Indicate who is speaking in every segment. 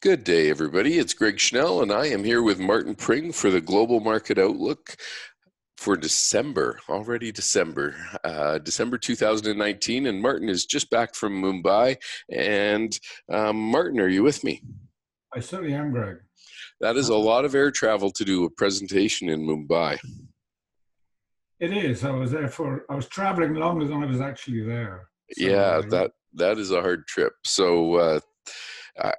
Speaker 1: Good day, everybody. It's Greg Schnell, and I am here with Martin Pring for the Global Market Outlook for December, already December 2019. And Martin is just back from Mumbai. And Martin, are you with me?
Speaker 2: I certainly am, Greg.
Speaker 1: That is a lot of air travel to do a presentation in Mumbai.
Speaker 2: It is. I was traveling longer than I was actually there.
Speaker 1: Yeah, that is a hard trip. So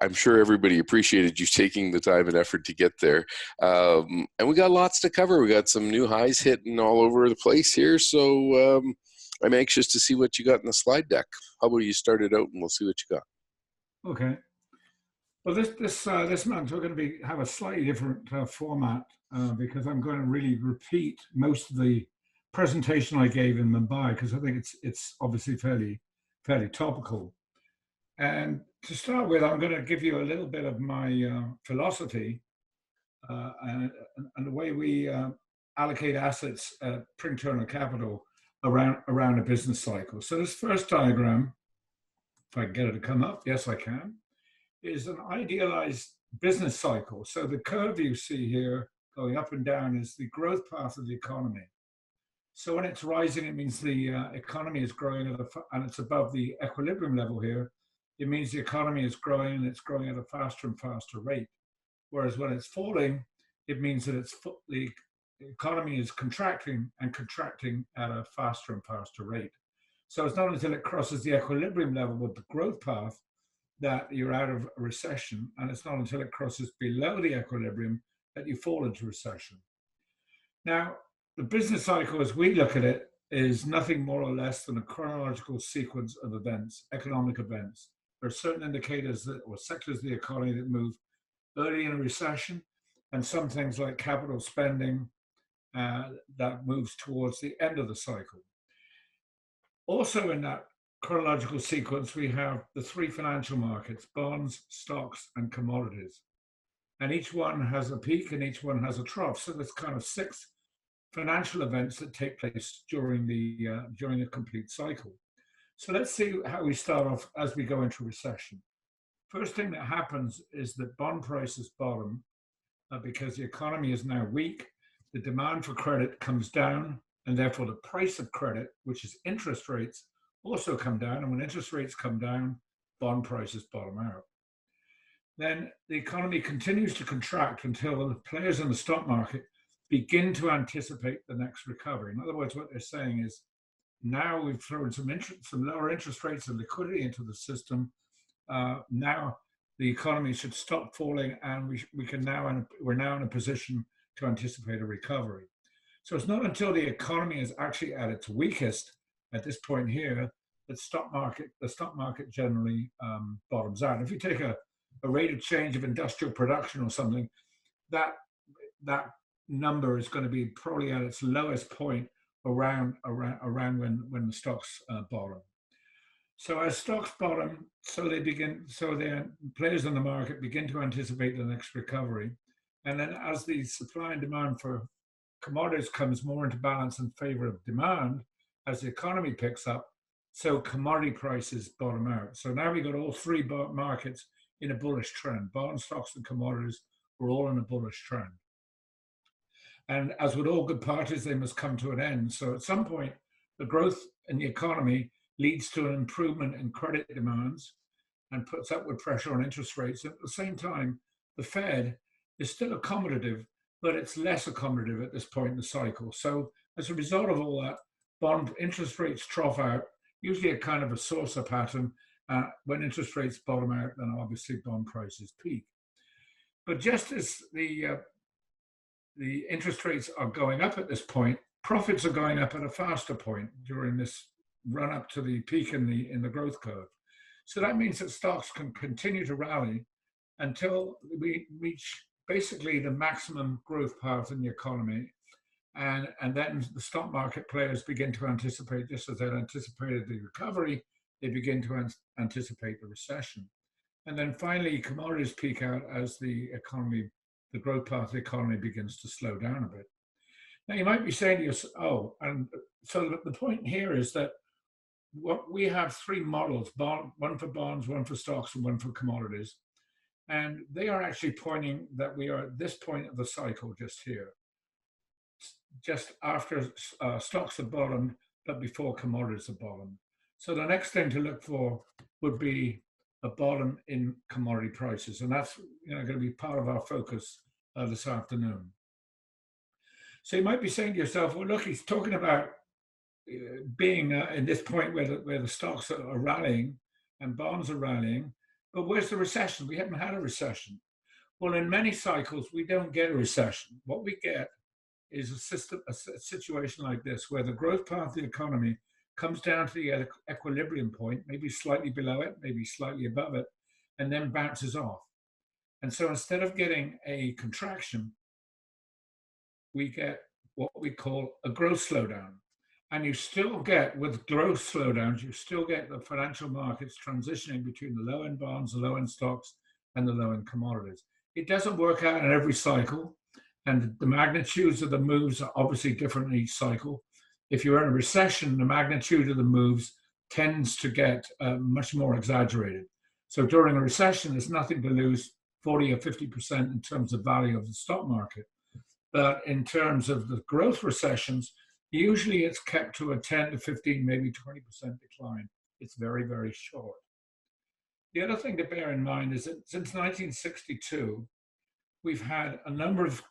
Speaker 1: I'm sure everybody appreciated you taking the time and effort to get there. And we got lots to cover. We got some new highs hitting all over the place here. So I'm anxious to see what you got in the slide deck. How about you start it out and we'll see what you got.
Speaker 2: Okay. Well, this month we're going to have a slightly different format because I'm going to really repeat most of the presentation I gave in Mumbai because I think it's obviously fairly topical. And to start with, I'm going to give you a little bit of my philosophy and the way we allocate assets at Pring Capital around a business cycle. So this first diagram, if I can get it to come up, yes, I can, is an idealized business cycle. So the curve you see here going up and down is the growth path of the economy. So when it's rising, it means the economy is growing and it's above the equilibrium level here. It means the economy is growing and it's growing at a faster and faster rate. Whereas when it's falling, it means that the economy is contracting and contracting at a faster and faster rate. So it's not until it crosses the equilibrium level with the growth path that you're out of a recession, and it's not until it crosses below the equilibrium that you fall into recession. Now, the business cycle, as we look at it, is nothing more or less than a chronological sequence of events, economic events. There are certain indicators or sectors of the economy that move early in a recession, and some things like capital spending that moves towards the end of the cycle. Also in that chronological sequence, we have the three financial markets: bonds, stocks, and commodities. And each one has a peak and each one has a trough. So there's kind of six financial events that take place during a complete cycle. So let's see how we start off as we go into recession. First thing that happens is that bond prices bottom because the economy is now weak. The demand for credit comes down, and therefore the price of credit, which is interest rates, also come down. And when interest rates come down, bond prices bottom out. Then the economy continues to contract until the players in the stock market begin to anticipate the next recovery. In other words, what they're saying is, now we've thrown some lower interest rates and liquidity into the system. Now the economy should stop falling, and we're now in a position to anticipate a recovery. So it's not until the economy is actually at its weakest at this point here that the stock market generally bottoms out. If you take a rate of change of industrial production or something, that number is going to be probably at its lowest point around when the stocks bottom. So as stocks bottom, so the players in the market begin to anticipate the next recovery. And then as the supply and demand for commodities comes more into balance in favor of demand, as the economy picks up, so commodity prices bottom out. So now we've got all three markets in a bullish trend. Bonds, stocks, and commodities are all in a bullish trend. And as with all good parties, they must come to an end. So at some point, the growth in the economy leads to an improvement in credit demands and puts upward pressure on interest rates. At the same time, the Fed is still accommodative, but it's less accommodative at this point in the cycle. So as a result of all that, bond interest rates trough out, usually a kind of a saucer pattern. When interest rates bottom out, then obviously bond prices peak. But just as the interest rates are going up at this point, profits are going up at a faster point during this run up to the peak in the growth curve. So that means that stocks can continue to rally until we reach basically the maximum growth path in the economy. And then the stock market players begin to anticipate, just as they anticipated the recovery, they begin to anticipate the recession. And then finally, commodities peak out as the growth path of the economy begins to slow down a bit. Now, you might be saying to yourself, oh, and so the point here is that we have three models, one for bonds, one for stocks, and one for commodities. And they are actually pointing that we are at this point of the cycle just here, just after stocks have bottomed, but before commodities have bottomed. So the next thing to look for would be a bottom in commodity prices, and that's going to be part of our focus this afternoon. So you might be saying to yourself, well, look, he's talking about being in this point where the stocks are rallying and bonds are rallying, but where's the recession? We haven't had a recession. Well, in many cycles, we don't get a recession. What we get is a situation like this, where the growth path of the economy comes down to the equilibrium point, maybe slightly below it, maybe slightly above it, and then bounces off. And so instead of getting a contraction, we get what we call a growth slowdown. And you still get, with growth slowdowns, you still get the financial markets transitioning between the low-end bonds, the low-end stocks, and the low-end commodities. It doesn't work out in every cycle, and the magnitudes of the moves are obviously different in each cycle. If you're in a recession, the magnitude of the moves tends to get much more exaggerated. So during a recession, there's nothing to lose 40 or 50% in terms of value of the stock market. But in terms of the growth recessions, usually it's kept to a 10 to 15, maybe 20% decline. It's very, very short. The other thing to bear in mind is that since 1962, we've had a number of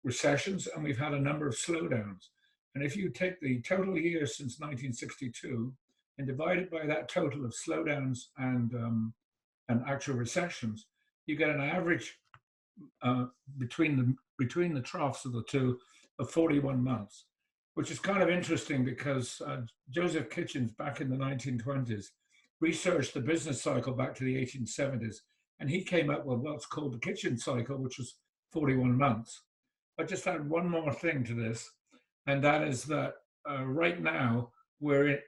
Speaker 2: recessions and we've had a number of slowdowns. And if you take the total years since 1962 and divide it by that total of slowdowns and actual recessions, you get an average between the troughs of the two of 41 months, which is kind of interesting because Joseph Kitchens back in the 1920s researched the business cycle back to the 1870s, and he came up with what's called the Kitchens cycle, which was 41 months. I just add one more thing to this, and that is that right now we're a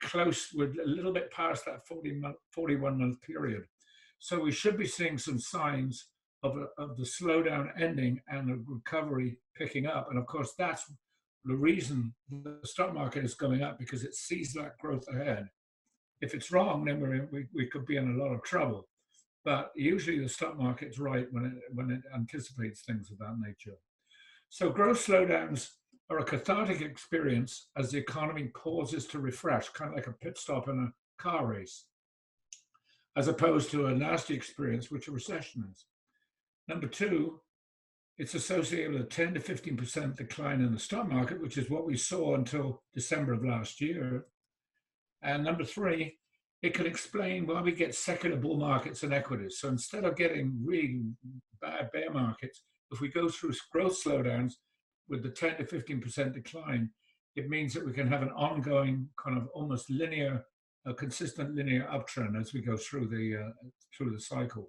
Speaker 2: little bit past that 41-month period. So we should be seeing some signs of the slowdown ending and the recovery picking up. And of course, that's the reason the stock market is going up, because it sees that growth ahead. If it's wrong, then we could be in a lot of trouble. But usually the stock market's right when it anticipates things of that nature. So growth slowdowns are a cathartic experience as the economy pauses to refresh, kind of like a pit stop in a car race, as opposed to a nasty experience, which a recession is. Number two, it's associated with a 10 to 15% decline in the stock market, which is what we saw until December of last year. And number three, it can explain why we get secular bull markets and equities. So instead of getting really bad bear markets, if we go through growth slowdowns with the 10 to 15% decline, it means that we can have an ongoing kind of almost linear, a consistent linear uptrend as we go through the cycle.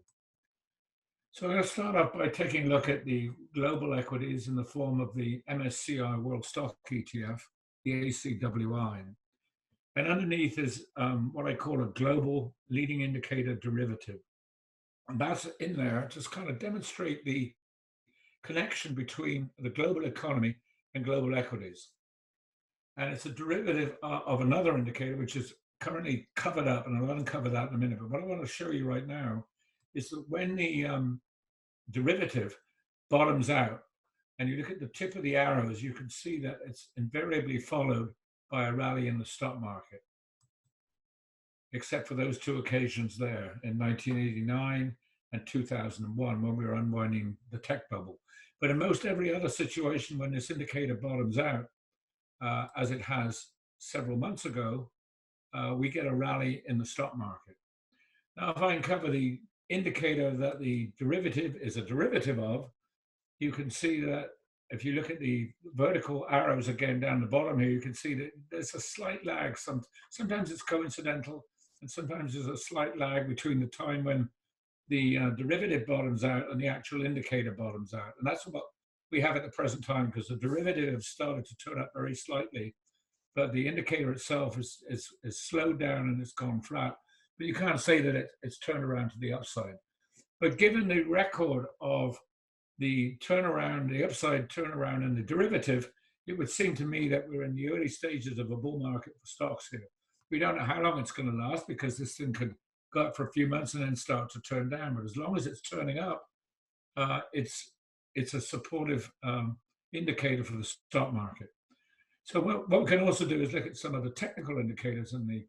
Speaker 2: So I'm going to start off by taking a look at the global equities in the form of the MSCI World Stock ETF, the ACWI. And underneath is what I call a global leading indicator derivative. And that's in there to kind of demonstrate the connection between the global economy and global equities. And it's a derivative of another indicator, which is currently covered up, and I'll uncover that in a minute. But what I want to show you right now is that when the derivative bottoms out, and you look at the tip of the arrows, you can see that it's invariably followed by a rally in the stock market, except for those two occasions there in 1989 and 2001 when we were unwinding the tech bubble. But in most every other situation, when this indicator bottoms out, as it has several months ago, we get a rally in the stock market. Now, if I uncover the indicator that the derivative is a derivative of, you can see that if you look at the vertical arrows again down the bottom here, you can see that there's a slight lag. Sometimes it's coincidental, and sometimes there's a slight lag between the time when the derivative bottoms out and the actual indicator bottoms out. And that's what we have at the present time, because the derivative has started to turn up very slightly, but the indicator itself is slowed down and it's gone flat. But you can't say that it's turned around to the upside. But given the record of the turnaround, the upside turnaround and the derivative, it would seem to me that we're in the early stages of a bull market for stocks here. We don't know how long it's going to last, because this thing could go up for a few months and then start to turn down. But as long as it's turning up, it's a supportive indicator for the stock market. So what we can also do is look at some of the technical indicators in the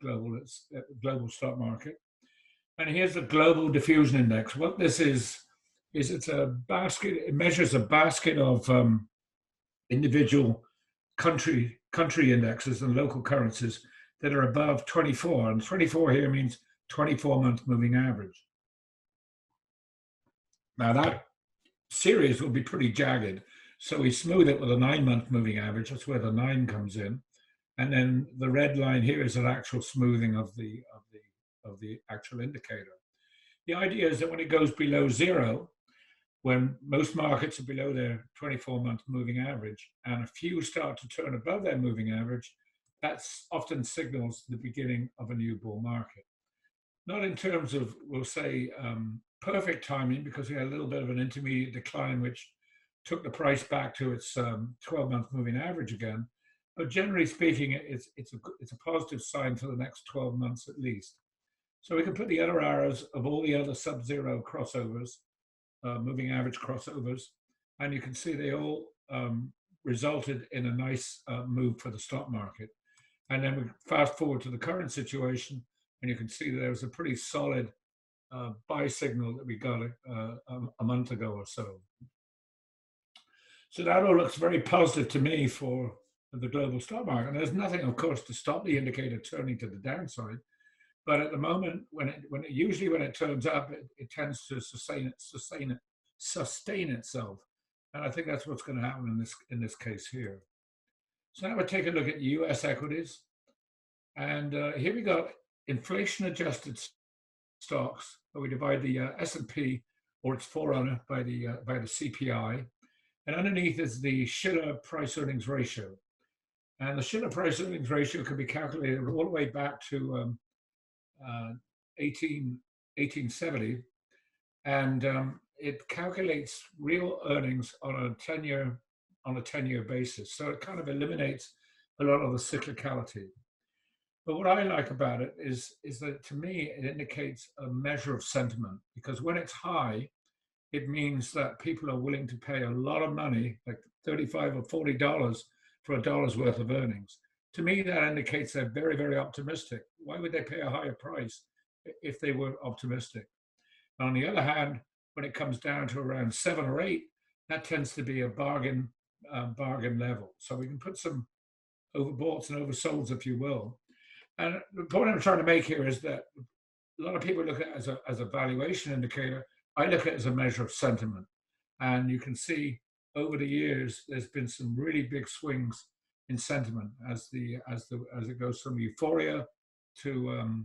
Speaker 2: global stock market. And here's the global diffusion index. What this is it's a basket. It measures a basket of individual country indexes and local currencies that are above 24. And 24 here means 24-month moving average. Now that series will be pretty jagged. So we smooth it with a 9-month moving average. That's where the 9 comes in. And then the red line here is an actual smoothing of the actual indicator. The idea is that when it goes below 0, when most markets are below their 24-month moving average and a few start to turn above their moving average, that often signals the beginning of a new bull market. Not in terms of, we'll say, perfect timing, because we had a little bit of an intermediate decline, which took the price back to its 12-month moving average again. But generally speaking, it's a positive sign for the next 12 months at least. So we can put the other arrows of all the other sub-zero crossovers, moving average crossovers, and you can see they all resulted in a nice move for the stock market. And then we fast forward to the current situation, and you can see there was a pretty solid buy signal that we got a month ago or so. So that all looks very positive to me for the global stock market. And there's nothing, of course, to stop the indicator turning to the downside. But at the moment, when it turns up, it tends to sustain itself, and I think that's what's going to happen in this case here. So now we take a look at U.S. equities, and here we got inflation-adjusted stocks. Where we divide the S&P or its forerunner by the CPI, and underneath is the Shiller price-earnings ratio, and the Shiller price-earnings ratio can be calculated all the way back to 1870, and it calculates real earnings on a 10-year basis. So it kind of eliminates a lot of the cyclicality. But what I like about it is that, to me, it indicates a measure of sentiment, because when it's high, it means that people are willing to pay a lot of money, like $35 or $40 for a dollar's worth of earnings. To me, that indicates they're very, very optimistic. Why would they pay a higher price if they were optimistic? On the other hand, when it comes down to around 7 or 8, that tends to be a bargain level. So we can put some overboughts and oversolds, if you will. And the point I'm trying to make here is that a lot of people look at it as a valuation indicator. I look at it as a measure of sentiment. And you can see over the years, there's been some really big swings in sentiment as it goes from euphoria to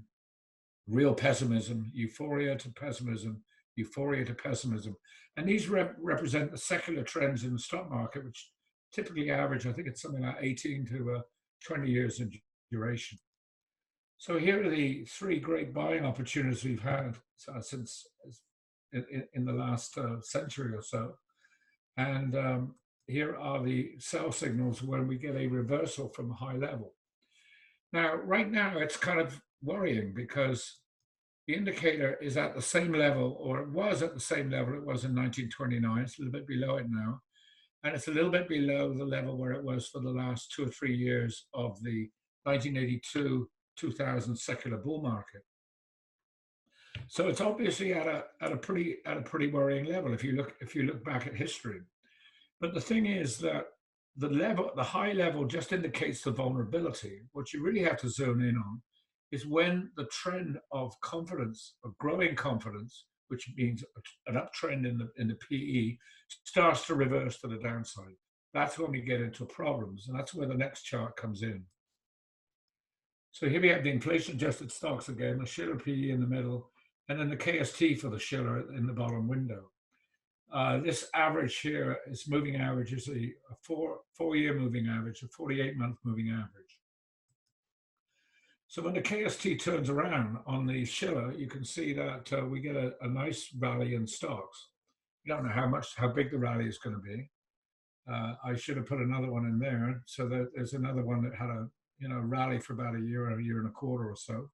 Speaker 2: real pessimism, euphoria to pessimism, euphoria to pessimism. And these represent the secular trends in the stock market, which typically average, I think it's something like 18 to 20 years in duration. So here are the 3 great buying opportunities we've had since in the last century or so. And here are the sell signals when we get a reversal from a high level. Now, right now, it's kind of worrying because the indicator is at the same level, or it was at the same level it was in 1929. It's a little bit below it now. And it's a little bit below the level where it was for the last 2 or 3 years of the 1982-2000 secular bull market. So it's obviously at a pretty worrying level if you look back at history. But the thing is that the high level just indicates the vulnerability. What you really have to zone in on is when the trend of confidence, of growing confidence, which means an uptrend in the PE, starts to reverse to the downside. That's when we get into problems, and that's where the next chart comes in. So here we have the inflation-adjusted stocks again, the Shiller PE in the middle, and then the KST for the Shiller in the bottom window. This average here, its moving average, is a four-year moving average, a 48-month moving average. So when the KST turns around on the Shiller, you can see that we get a nice rally in stocks. You don't know how big the rally is going to be. I should have put another one in there, so that there's another one that had a rally for about a year and a quarter or so.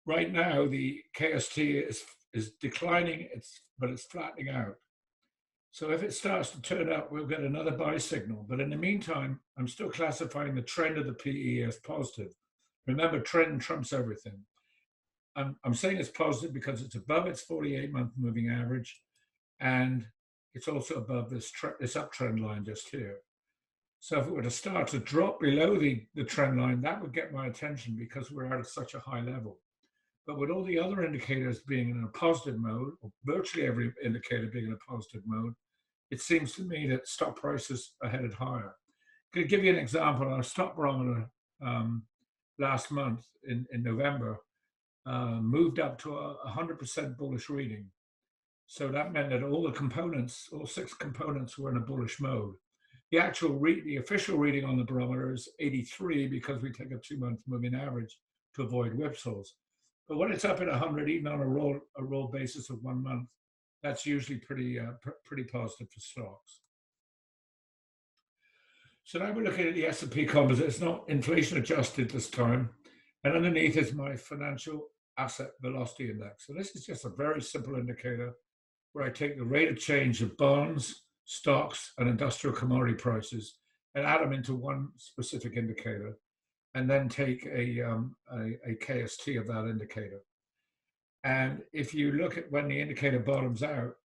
Speaker 2: right now the KST is declining, but it's flattening out. So if it starts to turn up, we'll get another buy signal. But in the meantime, I'm still classifying the trend of the PE as positive. Remember, trend trumps everything. I'm saying it's positive because it's above its 48-month moving average, and it's also above this uptrend line just here. So if it were to start to drop below the trend line, that would get my attention because we're at such a high level. But with all the other indicators being in a positive mode, or virtually every indicator being in a positive mode, it seems to me that stock prices are headed higher. To give you an example, our stock barometer last month in November moved up to a 100% bullish reading. So that meant that all the components, all 6 components, were in a bullish mode. The official reading on the barometer is 83 because we take a 2-month moving average to avoid whipsaws. But when it's up at 100, even on a roll basis of 1 month, that's usually pretty positive for stocks. So now we're looking at the S&P Composite. It's not inflation adjusted this time, and underneath is my financial asset velocity index. So this is just a very simple indicator where I take the rate of change of bonds, stocks, and industrial commodity prices and add them into one specific indicator, and then take a KST of that indicator. And if you look at when the indicator bottoms out,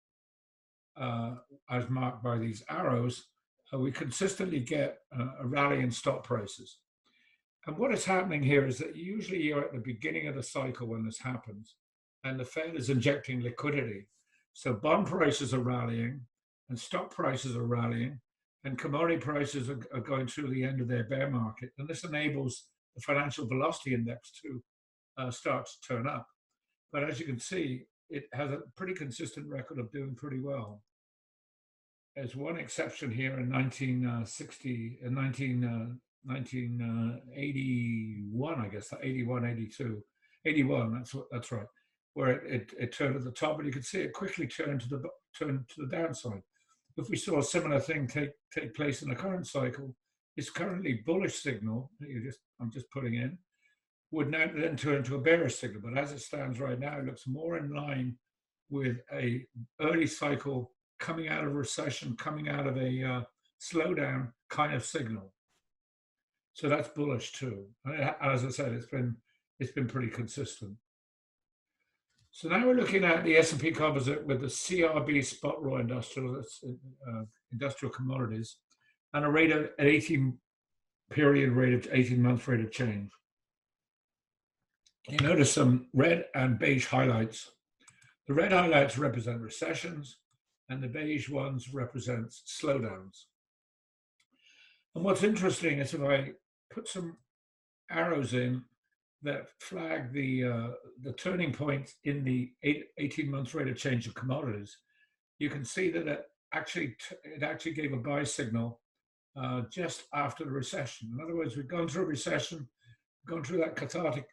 Speaker 2: as marked by these arrows, we consistently get a rally in stock prices. And what is happening here is that usually you're at the beginning of the cycle when this happens, and the Fed is injecting liquidity. So bond prices are rallying, and stock prices are rallying, and commodity prices are going through the end of their bear market. And this enables the financial velocity index to start to turn up. But as you can see, it has a pretty consistent record of doing pretty well. There's one exception here in 1981, I guess, 81, 82, 81, that's right, where it turned at the top, and you can see it quickly turn to the downside. If we saw a similar thing take place in the current cycle, this currently bullish signal that I'm just putting in would now then turn into a bearish signal. But as it stands right now, it looks more in line with a early cycle coming out of recession, coming out of a slowdown kind of signal. So that's bullish too. As I said, it's been pretty consistent. So now we're looking at the S&P Composite with the CRB spot raw industrial, that's industrial commodities, and a rate of an 18-month rate of change. You notice some red and beige highlights. The red highlights represent recessions, and the beige ones represent slowdowns. And what's interesting is if I put some arrows in that flag the turning point in the 18-month rate of change of commodities, you can see that it actually gave a buy signal just after the recession. In other words, we've gone through a recession, gone through that cathartic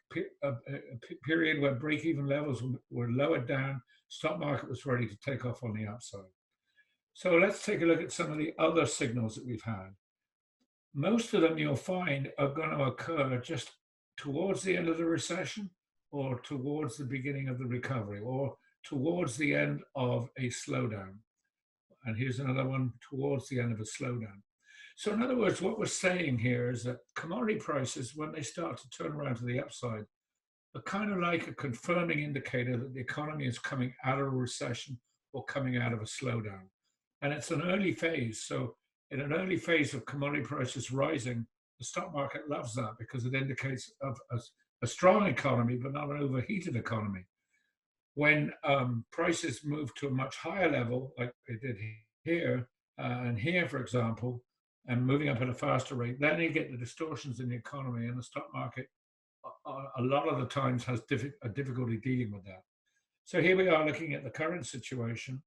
Speaker 2: period where break-even levels were lowered down, stock market was ready to take off on the upside. So let's take a look at some of the other signals that we've had. Most of them you'll find are going to occur just towards the end of the recession, or towards the beginning of the recovery, or towards the end of a slowdown. And here's another one towards the end of a slowdown. So in other words, what we're saying here is that commodity prices, when they start to turn around to the upside, are kind of like a confirming indicator that the economy is coming out of a recession or coming out of a slowdown. And it's an early phase. So in an early phase of commodity prices rising, the stock market loves that because it indicates a strong economy, but not an overheated economy. When prices move to a much higher level, like they did here and here, for example, and moving up at a faster rate, then you get the distortions in the economy, and the stock market a lot of the times has a difficulty dealing with that. So here we are looking at the current situation,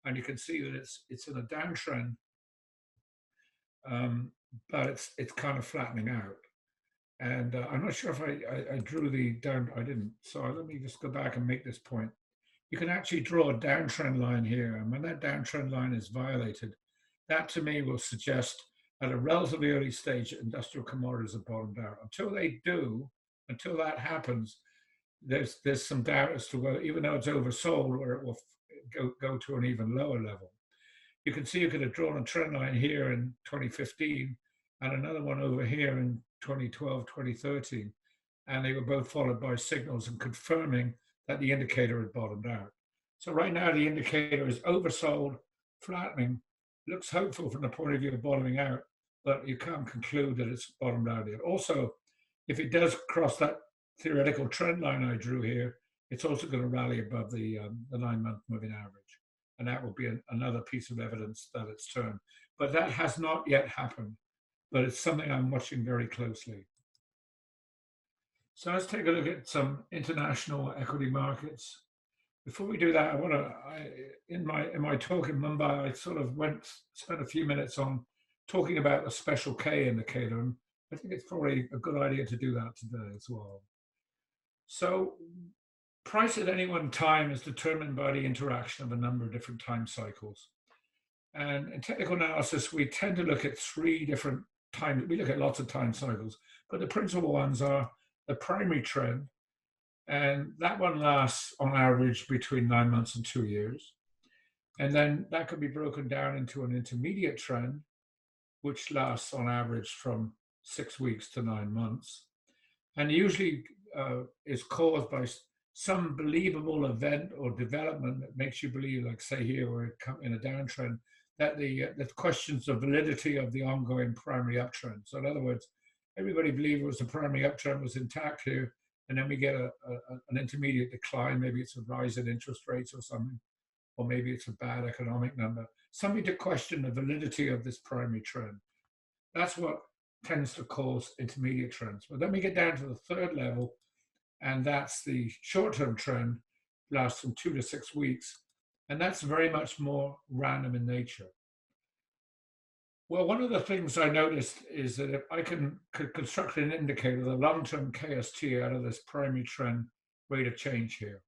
Speaker 2: and you can see that it's in a downtrend, but it's kind of flattening out. And I'm not sure if I drew the down, I didn't. So let me just go back and make this point. You can actually draw a downtrend line here, and when that downtrend line is violated, that to me will suggest at a relatively early stage industrial commodities have bottomed out. Until they do, until that happens, there's some doubt as to whether, even though it's oversold, where it will go to an even lower level. You can see you could have drawn a trend line here in 2015 and another one over here in 2012, 2013, and they were both followed by signals and confirming that the indicator had bottomed out. So right now the indicator is oversold, flattening, looks hopeful from the point of view of bottoming out, but you can't conclude that it's bottomed out yet. Also, if it does cross that theoretical trend line I drew here, it's also going to rally above the 9-month moving average. And that will be another piece of evidence that it's turned. But that has not yet happened, but it's something I'm watching very closely. So let's take a look at some international equity markets. Before we do that, I want to, in my talk in Mumbai, I sort of spent a few minutes on talking about the special K indicator, and I think it's probably a good idea to do that today as well. So price at any one time is determined by the interaction of a number of different time cycles. And in technical analysis, we tend to look at 3 different times. We look at lots of time cycles, but the principal ones are the primary trend, and that one lasts on average between 9 months and 2 years. And then that could be broken down into an intermediate trend, which lasts on average from 6 weeks to 9 months. And usually is caused by some believable event or development that makes you believe, like say here, we're in a downtrend, that the questions the validity of the ongoing primary uptrend. So in other words, everybody believed it was the primary uptrend was intact here, and then we get an intermediate decline. Maybe it's a rise in interest rates or something, or maybe it's a bad economic number. Something to question the validity of this primary trend. That's what tends to cause intermediate trends. But then we get down to the third level, and that's the short-term trend, lasts from 2 to 6 weeks, and that's very much more random in nature. Well, one of the things I noticed is that if I could construct an indicator, the long-term KST, out of this primary trend rate of change here.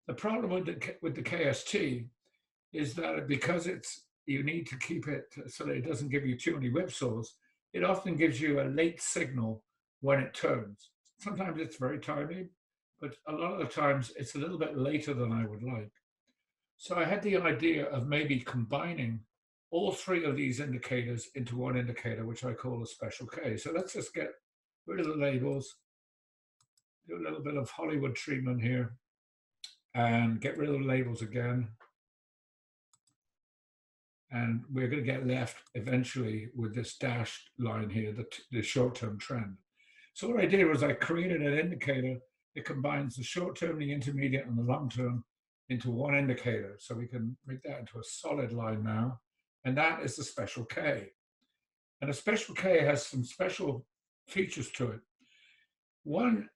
Speaker 2: The problem with the KST is that because you need to keep it so that it doesn't give you too many whipsaws, it often gives you a late signal when it turns. Sometimes it's very timely, but a lot of the times it's a little bit later than I would like. So I had the idea of maybe combining all 3 of these indicators into one indicator, which I call a special K. So let's just get rid of the labels, do a little bit of Hollywood treatment here, and get rid of the labels again. And we're going to get left eventually with this dashed line here, the short-term trend. So what I did was I created an indicator that combines the short-term, the intermediate, and the long-term into one indicator. So we can make that into a solid line now. And that is the special K. And a special K has some special features to it. One,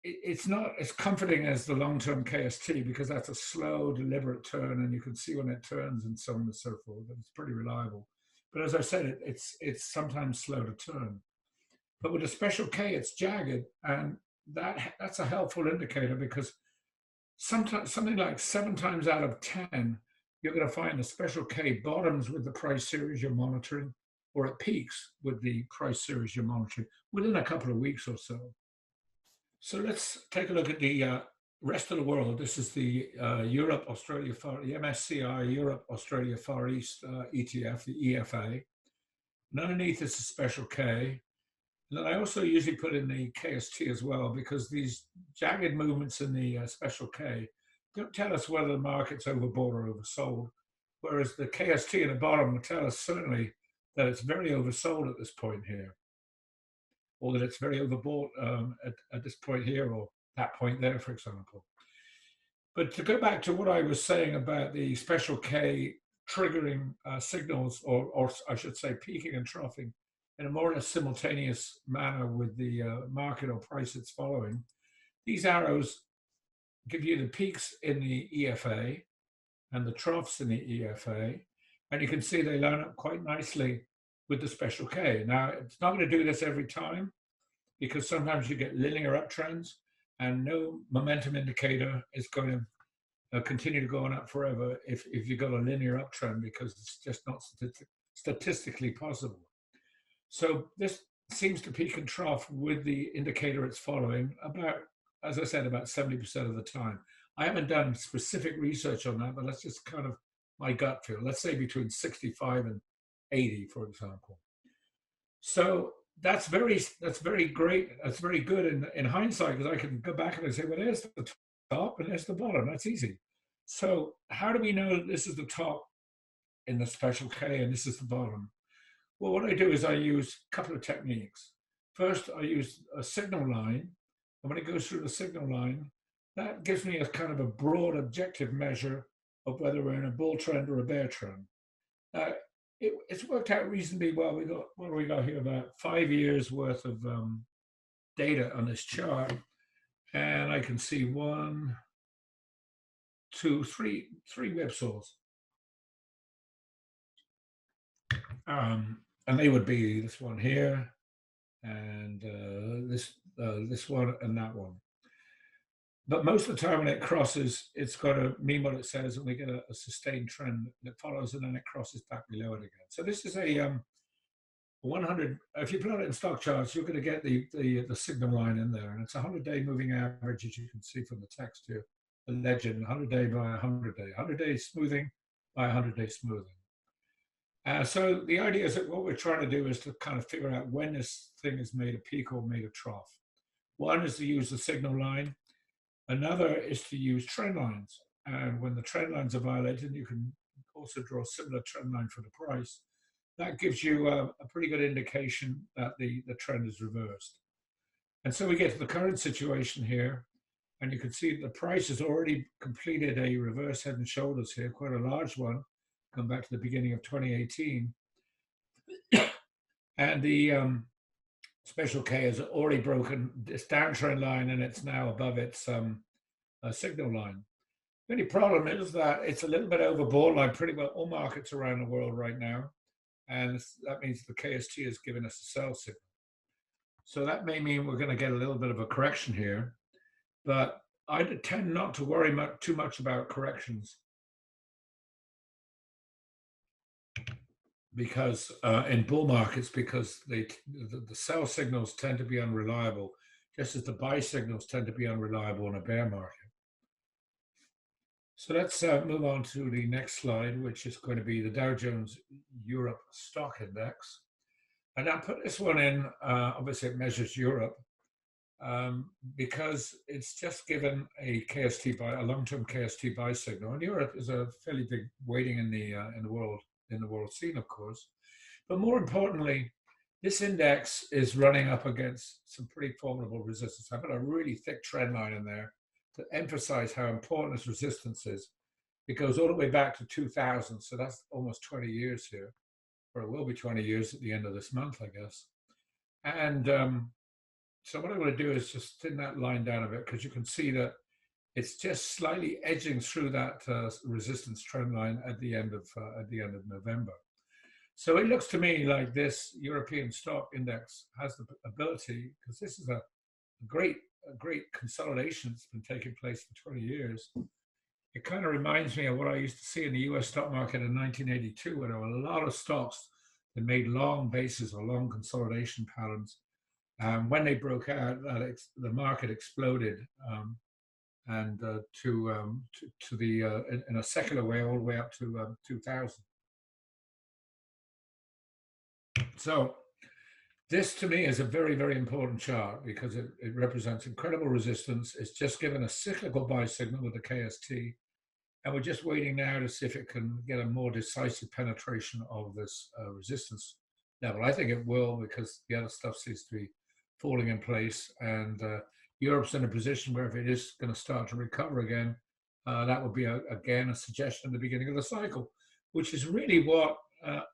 Speaker 2: it's not as comforting as the long-term KST, because that's a slow, deliberate turn, and you can see when it turns and so on and so forth. It's pretty reliable. But as I said, it's sometimes slow to turn. But with a special K, it's jagged, and that's a helpful indicator, because sometimes something like 7 times out of 10, you're going to find the special K bottoms with the price series you're monitoring, or it peaks with the price series you're monitoring within a couple of weeks or so. So let's take a look at the rest of the world. This is the Europe, Australia, the MSCI Europe, Australia, Far East ETF, the EFA. And underneath is a special K. And then I also usually put in the KST as well, because these jagged movements in the special K don't tell us whether the market's overbought or oversold, whereas the KST at the bottom will tell us certainly that it's very oversold at this point here, or that it's very overbought at this point here, or that point there, for example. But to go back to what I was saying about the special K triggering signals, or I should say peaking and troughing in a more or less simultaneous manner with the market or price it's following, these arrows give you the peaks in the EFA and the troughs in the EFA, and you can see they line up quite nicely with the special K. Now, it's not going to do this every time, because sometimes you get linear uptrends, and no momentum indicator is going to continue to go on up forever if you've got a linear uptrend, because it's just not statistically possible. So this seems to peak and trough with the indicator it's following about as I said, about 70% of the time. I haven't done specific research on that, but that's just kind of my gut feel. Let's say between 65 and 80, for example. So that's very great. That's very good in hindsight, because I can go back and I say, well, there's the top and there's the bottom. That's easy. So how do we know that this is the top in the special K and this is the bottom? Well, what I do is I use a couple of techniques. First, I use a signal line, and when it goes through the signal line, that gives me a kind of a broad objective measure of whether we're in a bull trend or a bear trend. It's worked out reasonably well. What do we got here? About 5 years worth of data on this chart, and I can see one, two, three whipsaws, and they would be this one here, and this one, and that one. But most of the time when it crosses, it's got to mean what it says, and we get a sustained trend that follows, and then it crosses back below it again. So this is a 100. If you plot it in StockCharts, you're going to get the signal line in there, and it's a 100-day moving average, as you can see from the text here. The legend: 100-day by 100-day, 100-day smoothing by 100-day smoothing. So the idea is that what we're trying to do is to kind of figure out when this thing is made a peak or made a trough. One is to use the signal line. Another is to use trend lines. And when the trend lines are violated, you can also draw a similar trend line for the price. That gives you a pretty good indication that the trend is reversed. And so we get to the current situation here, and you can see that the price has already completed a reverse head and shoulders here, quite a large one, come back to the beginning of 2018. And the special K has already broken this downtrend line, and it's now above its signal line. The only problem is that it's a little bit overbought, like pretty well all markets around the world right now, and that means the KST is giving us a sell signal. So that may mean we're going to get a little bit of a correction here, but I tend not to worry too much about corrections, because in bull markets, because the sell signals tend to be unreliable, just as the buy signals tend to be unreliable in a bear market. So let's move on to the next slide, which is going to be the Dow Jones Europe Stock Index. And I'll put this one in, obviously it measures Europe, because it's just given a KST buy, a long-term KST buy signal. And Europe is a fairly big weighting in the world scene, of course. But more importantly, this index is running up against some pretty formidable resistance. I've got a really thick trend line in there to emphasize how important this resistance is. It goes all the way back to 2000, so that's almost 20 years here, or it will be 20 years at the end of this month, I guess. And so what I'm going to do is just thin that line down a bit, because you can see that it's just slightly edging through that resistance trend line at the end of November. So it looks to me like this European stock index has the ability, because this is a great consolidation that's been taking place for 20 years. It kind of reminds me of what I used to see in the US stock market in 1982, where there were a lot of stocks that made long bases or long consolidation patterns. When they broke out, the market exploded, and in a secular way, all the way up to 2000. So this, to me, is a very, very important chart, because it represents incredible resistance. It's just given a cyclical buy signal with the KST, and we're just waiting now to see if it can get a more decisive penetration of this resistance level. I think it will, because the other stuff seems to be falling in place, and Europe's in a position where if it is going to start to recover again, that would be, again, a suggestion at the beginning of the cycle, which is really what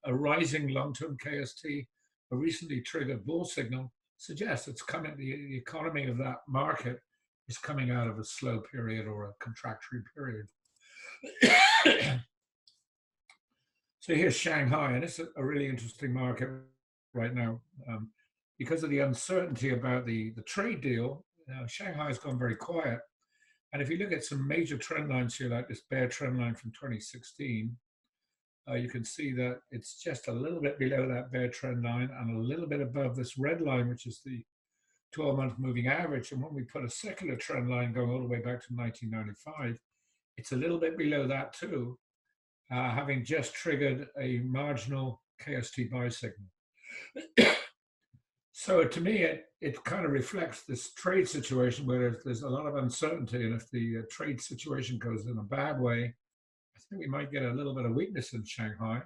Speaker 2: a rising long-term KST, a recently triggered bull signal, suggests. It's coming. The economy of that market is coming out of a slow period or a contractory period. So here's Shanghai, and it's a really interesting market right now, because of the uncertainty about the trade deal. Shanghai has gone very quiet, and if you look at some major trend lines here, like this bear trend line from 2016. You can see that it's just a little bit below that bear trend line and a little bit above this red line, which is the 12-month moving average. And when we put a secular trend line going all the way back to 1995, it's a little bit below that too, having just triggered a marginal KST buy signal. So to me, it kind of reflects this trade situation where there's a lot of uncertainty. And if the trade situation goes in a bad way, I think we might get a little bit of weakness in Shanghai.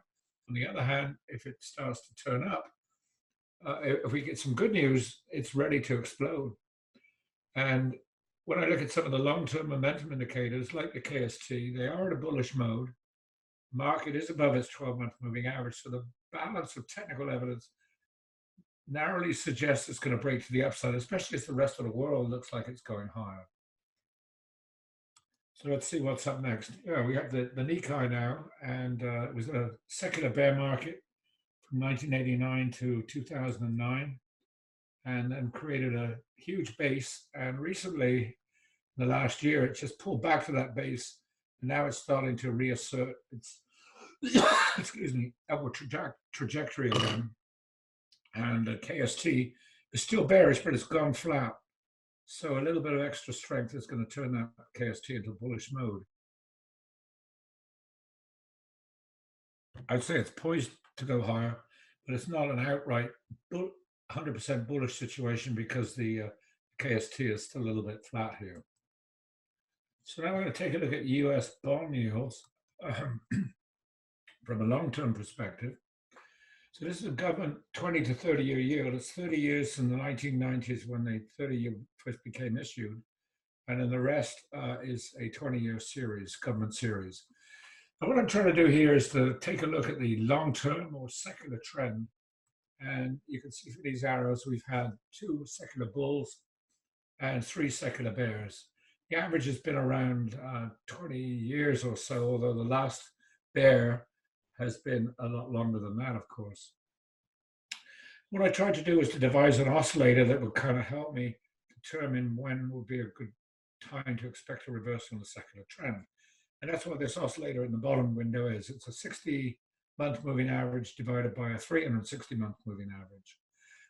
Speaker 2: On the other hand, if it starts to turn up, if we get some good news, it's ready to explode. And when I look at some of the long-term momentum indicators, like the KST, they are in a bullish mode. Market is above its 12-month moving average. So the balance of technical evidence narrowly suggests it's going to break to the upside, especially as the rest of the world looks like it's going higher. So let's see what's up next. Yeah, we have the Nikkei now, and it was a secular bear market from 1989 to 2009, and then created a huge base. And recently, in the last year, it just pulled back to that base, and now it's starting to reassert its excuse me, upward trajectory again. And the KST is still bearish, but it's gone flat. So a little bit of extra strength is going to turn that KST into bullish mode. I'd say it's poised to go higher, but it's not an outright 100% bullish situation because the KST is still a little bit flat here. So now I'm going to take a look at US bond yields from a long-term perspective. So this is a government 20 to 30-year yield. It's 30 years from the 1990s when the 30-year first became issued. And then the rest is a 20-year series, government series. And what I'm trying to do here is to take a look at the long-term or secular trend. And you can see for these arrows, we've had 2 secular bulls and 3 secular bears. The average has been around 20 years or so, although the last bear has been a lot longer than that, of course. What I tried to do was to devise an oscillator that would kind of help me determine when would be a good time to expect a reversal in the secular trend. And that's what this oscillator in the bottom window is. It's a 60-month moving average divided by a 360-month moving average.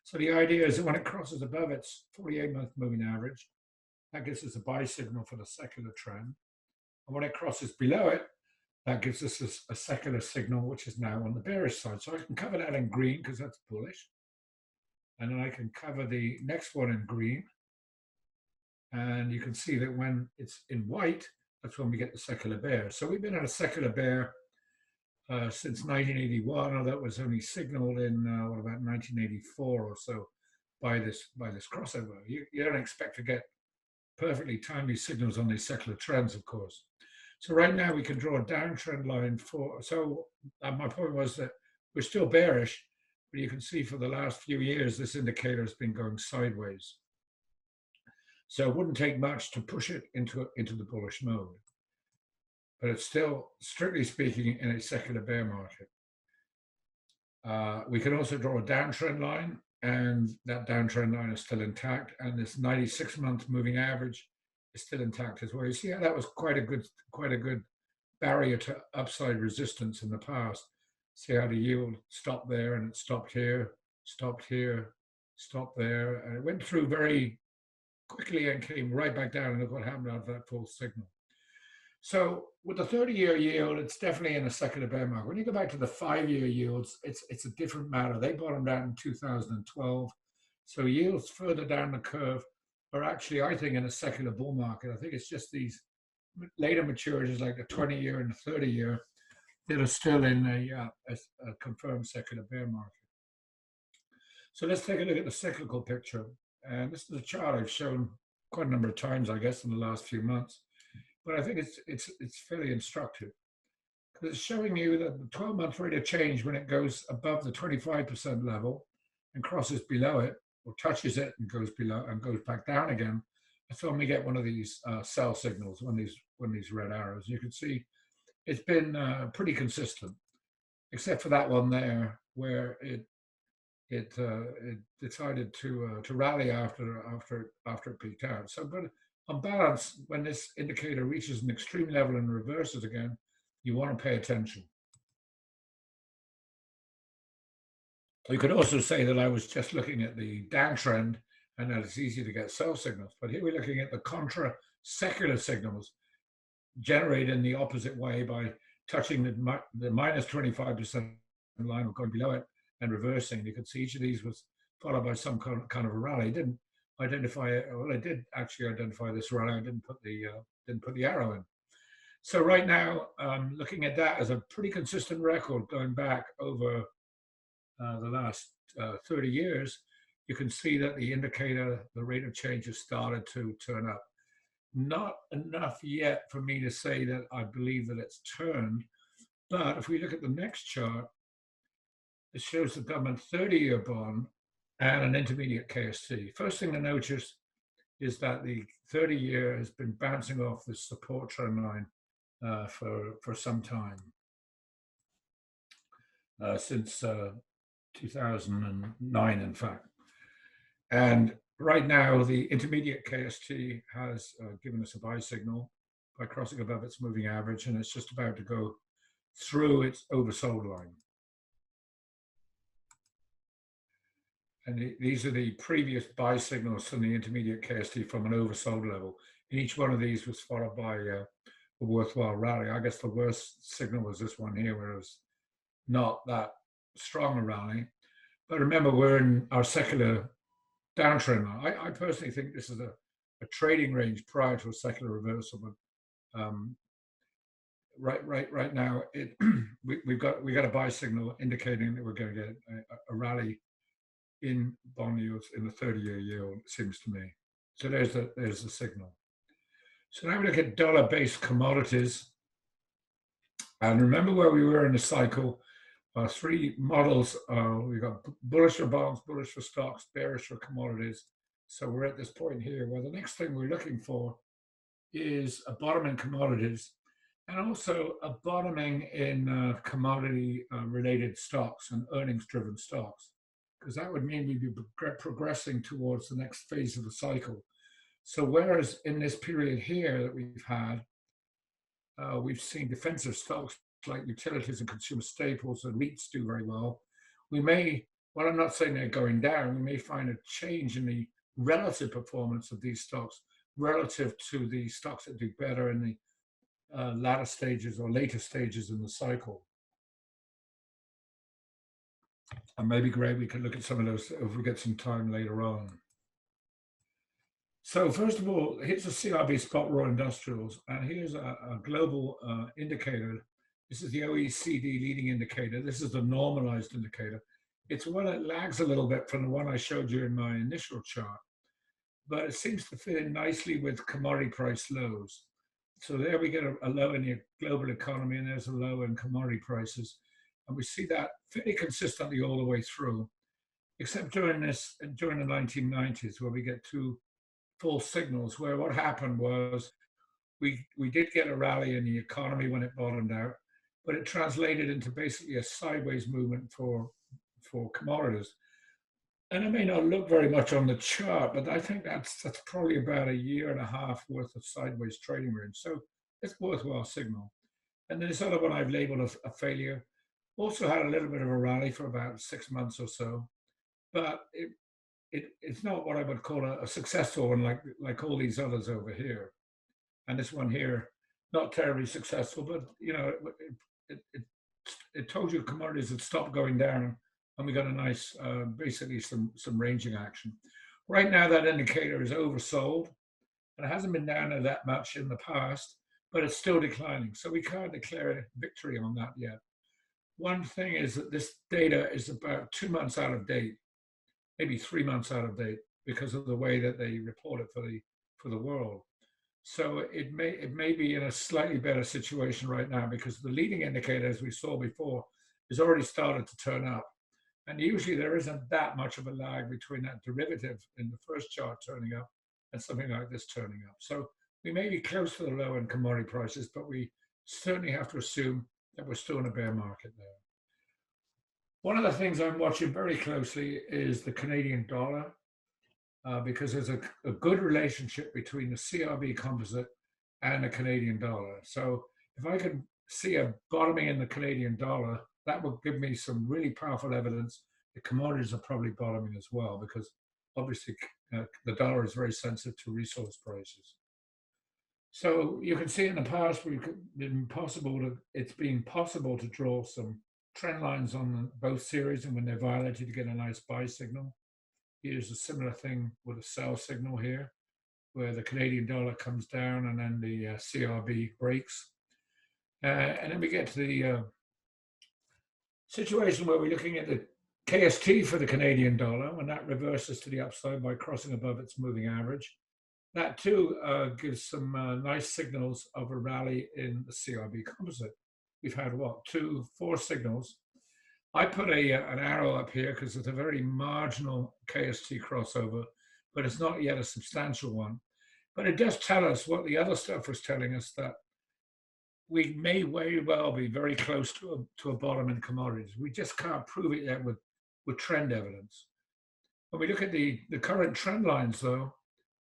Speaker 2: So the idea is that when it crosses above its 48-month moving average, that gives us a buy signal for the secular trend. And when it crosses below it, that gives us a secular signal, which is now on the bearish side. So I can cover that in green because that's bullish. And then I can cover the next one in green. And you can see that when it's in white, that's when we get the secular bear. So we've been at a secular bear since 1981, or that was only signaled in, what about 1984 or so by this crossover. You don't expect to get perfectly timely signals on these secular trends, of course. So right now we can draw a downtrend line for, so my point was that we're still bearish, but you can see for the last few years, this indicator has been going sideways. So it wouldn't take much to push it into the bullish mode, but it's still, strictly speaking, in a secular bear market. We can also draw a downtrend line, and that downtrend line is still intact, and this 96-month moving average is still intact as well. You see how that was quite a good barrier to upside resistance in the past. See how the yield stopped there, and it stopped here, stopped here, stopped there, and it went through very quickly and came right back down, and look what happened out of that false signal. So with the 30-year yield, it's definitely in a secular bear market. When you go back to the 5-year yields, it's a different matter. They bottomed out in 2012. So yields further down the curve are actually, I think, in a secular bull market. I think it's just these later maturities like the 20-year and the 30-year that are still in a confirmed secular bear market. So let's take a look at the cyclical picture. And this is a chart I've shown quite a number of times, I guess, in the last few months. But I think it's fairly instructive because it's showing you that the 12-month rate of change, when it goes above the 25% level and crosses below it, or touches it and goes below and goes back down again, that's when we get one of these sell signals, one of these red arrows. You can see it's been pretty consistent, except for that one there where it decided to rally after it peaked out. So, but on balance, when this indicator reaches an extreme level and reverses again, you want to pay attention. You could also say that I was just looking at the downtrend and that it's easy to get sell signals. But here we're looking at the contra-secular signals generated in the opposite way by touching the minus 25% line or going below it and reversing. You could see each of these was followed by some kind of a rally. I didn't identify it. Well, I did actually identify this rally. I didn't put the arrow in. So right now, looking at that as a pretty consistent record going back over the last 30 years, you can see that the indicator, the rate of change has started to turn up. Not enough yet for me to say that I believe that it's turned, but if we look at the next chart, it shows the government 30-year bond and an intermediate KST. First thing to notice is that the 30-year has been bouncing off this support trend line for some time, since 2009, in fact. And right now, the intermediate KST has given us a buy signal by crossing above its moving average, and it's just about to go through its oversold line. And these are the previous buy signals from the intermediate KST from an oversold level. And each one of these was followed by a worthwhile rally. I guess the worst signal was this one here, where it was not that strong a rally. But remember, we're in our secular downtrend now. I personally think this is a trading range prior to a secular reversal, but right now we got a buy signal indicating that we're going to get a rally in bond yields in the 30-year yield, it seems to me. So there's the signal. So now we look at dollar-based commodities, and remember where we were in the cycle. Our three models, we got bullish for bonds, bullish for stocks, bearish for commodities. So we're at this point here where the next thing we're looking for is a bottom in commodities and also a bottoming in commodity related stocks and earnings driven stocks, because that would mean we'd be progressing towards the next phase of the cycle. So whereas in this period here that we've had, we've seen defensive stocks like utilities and consumer staples and REITs do very well. We may, well, I'm not saying they're going down, we may find a change in the relative performance of these stocks relative to the stocks that do better in the latter stages or later stages in the cycle. And maybe, Greg, we could look at some of those if we get some time later on. So first of all, here's the CRB spot raw industrials, and here's a global indicator. This is the OECD leading indicator. This is the normalized indicator. It's one that lags a little bit from the one I showed you in my initial chart, but it seems to fit in nicely with commodity price lows. So there we get a low in the global economy, and there's a low in commodity prices. And we see that fairly consistently all the way through, except during the 1990s, where we get two full signals, where what happened was we did get a rally in the economy when it bottomed out, but it translated into basically a sideways movement for commodities. And it may not look very much on the chart, but I think that's probably about a year and a half worth of sideways trading range. So it's a worthwhile signal. And this other one I've labeled a failure. Also had a little bit of a rally for about 6 months or so, but it's not what I would call a successful one like all these others over here. And this one here, not terribly successful, but you know, it told you commodities had stopped going down, and we got a nice, basically some ranging action. Right now, that indicator is oversold, and it hasn't been down that much in the past, but it's still declining. So we can't declare victory on that yet. One thing is that this data is about 2 months out of date, maybe 3 months out of date, because of the way that they report it for the world. So it may be in a slightly better situation right now, because the leading indicator, as we saw before, has already started to turn up. And usually there isn't that much of a lag between that derivative in the first chart turning up and something like this turning up. So we may be close to the low in commodity prices, but we certainly have to assume that we're still in a bear market there. One of the things I'm watching very closely is the Canadian dollar, because there's a good relationship between the CRB Composite and the Canadian dollar. So if I can see a bottoming in the Canadian dollar, that will give me some really powerful evidence that commodities are probably bottoming as well, because obviously The dollar is very sensitive to resource prices. So you can see in the past it's been possible to draw some trend lines on both series, and when they're violated, you get a nice buy signal. Here's a similar thing with a sell signal here, where the Canadian dollar comes down and then the CRB breaks. And then we get to the situation where we're looking at the KST for the Canadian dollar, when that reverses to the upside by crossing above its moving average. That too gives some nice signals of a rally in the CRB Composite. We've had, what, 4 signals. I put an arrow up here because it's a very marginal KST crossover, but it's not yet a substantial one. But it does tell us what the other stuff was telling us, that we may very well be very close to a bottom in commodities. We just can't prove it yet with trend evidence. When we look at the current trend lines, though,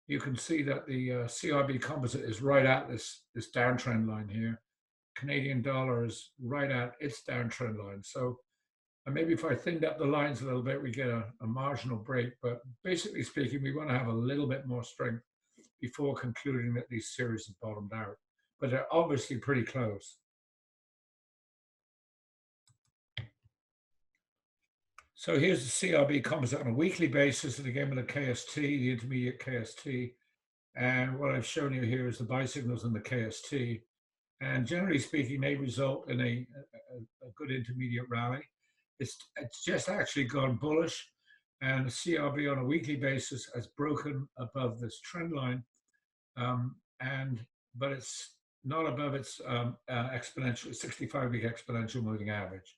Speaker 2: you can see that the CRB Composite is right at this downtrend line here. Canadian dollar is right at its downtrend line. So maybe if I thinned up the lines a little bit, we get a marginal break. But basically speaking, we want to have a little bit more strength before concluding that these series have bottomed out. But they're obviously pretty close. So here's the CRB Composite on a weekly basis, and again with the KST, the intermediate KST. And what I've shown you here is the buy signals in the KST. And generally speaking, they result in a good intermediate rally. It's just actually gone bullish, and the CRB on a weekly basis has broken above this trend line, but it's not above its exponential 65-week exponential moving average.